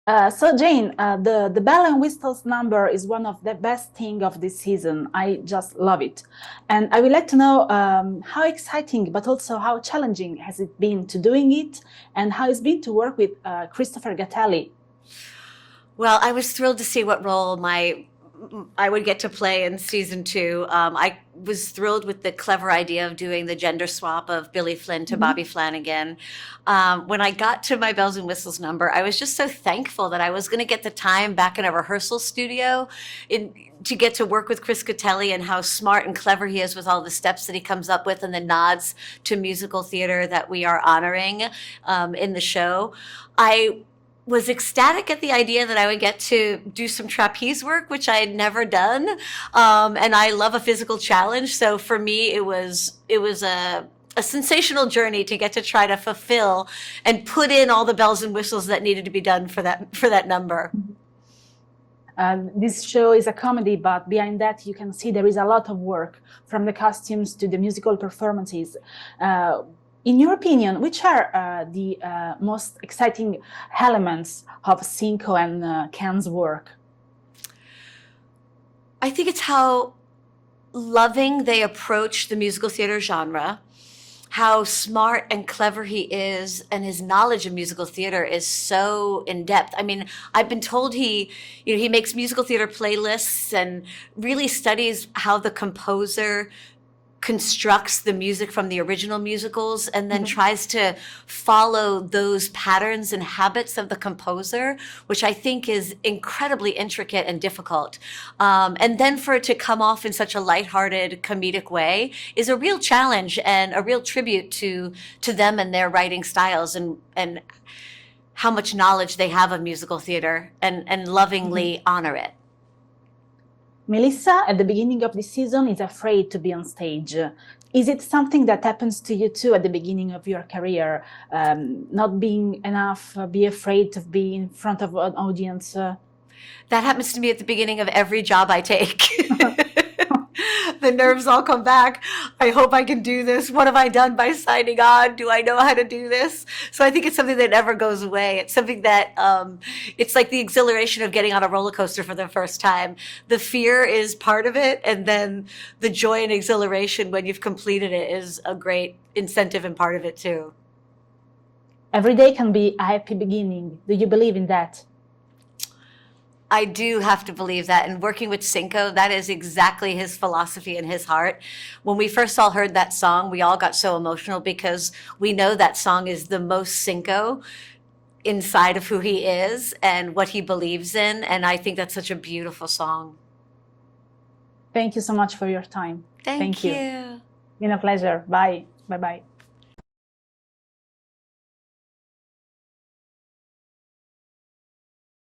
So Jane, the bell and whistles number is one of the best thing of this season. I just love it, and I would like to know how exciting, but also how challenging has it been to doing it, and how it's been to work with Christopher Gattelli. Well, I was thrilled to see what role I would get to play in season two. I was thrilled with the clever idea of doing the gender swap of Billy Flynn to Bobby Mhm. Flanagan. When I got to my bells and whistles number, I was just so thankful that I was going to get the time back in a rehearsal studio to get to work with Chris Catelli and how smart and clever he is with all the steps that he comes up with and the nods to musical theater that we are honoring in the show. I was ecstatic at the idea that I would get to do some trapeze work, which I had never done, and I love a physical challenge. So for me, it was a sensational journey to get to try to fulfill and put in all the bells and whistles that needed to be done for that number. This show is a comedy, but behind that you can see there is a lot of work, from the costumes to the musical performances. Uh, in your opinion, which are the most exciting elements of Cinco and Ken's work? I think it's how loving they approach the musical theater genre, how smart and clever he is, and his knowledge of musical theater is so in depth. I mean, I've been told he makes musical theater playlists and really studies how the composer constructs the music from the original musicals and then tries to follow those patterns and habits of the composer, which I think is incredibly intricate and difficult. And then for it to come off in such a lighthearted, comedic way is a real challenge and a real tribute to them and their writing styles and how much knowledge they have of musical theater and lovingly honor it. Melissa, at the beginning of the season, is afraid to be on stage. Is it something that happens to you too at the beginning of your career? Not being enough, be afraid to be in front of an audience? That happens to me at the beginning of every job I take. The nerves all come back. I hope I can do this. What have I done by signing on? Do I know how to do this? So I think it's something that never goes away. It's something that it's like the exhilaration of getting on a roller coaster for the first time. The fear is part of it, and then the joy and exhilaration when you've completed it is a great incentive and part of it too. Every day can be a happy beginning. Do you believe in that? I do have to believe that. And working with Cinco, that is exactly his philosophy and his heart. When we first all heard that song, we all got so emotional because we know that song is the most Cinco inside of who he is and what he believes in. And I think that's such a beautiful song. Thank you so much for your time. Thank Thank you. you. Been a pleasure. Bye. Bye bye.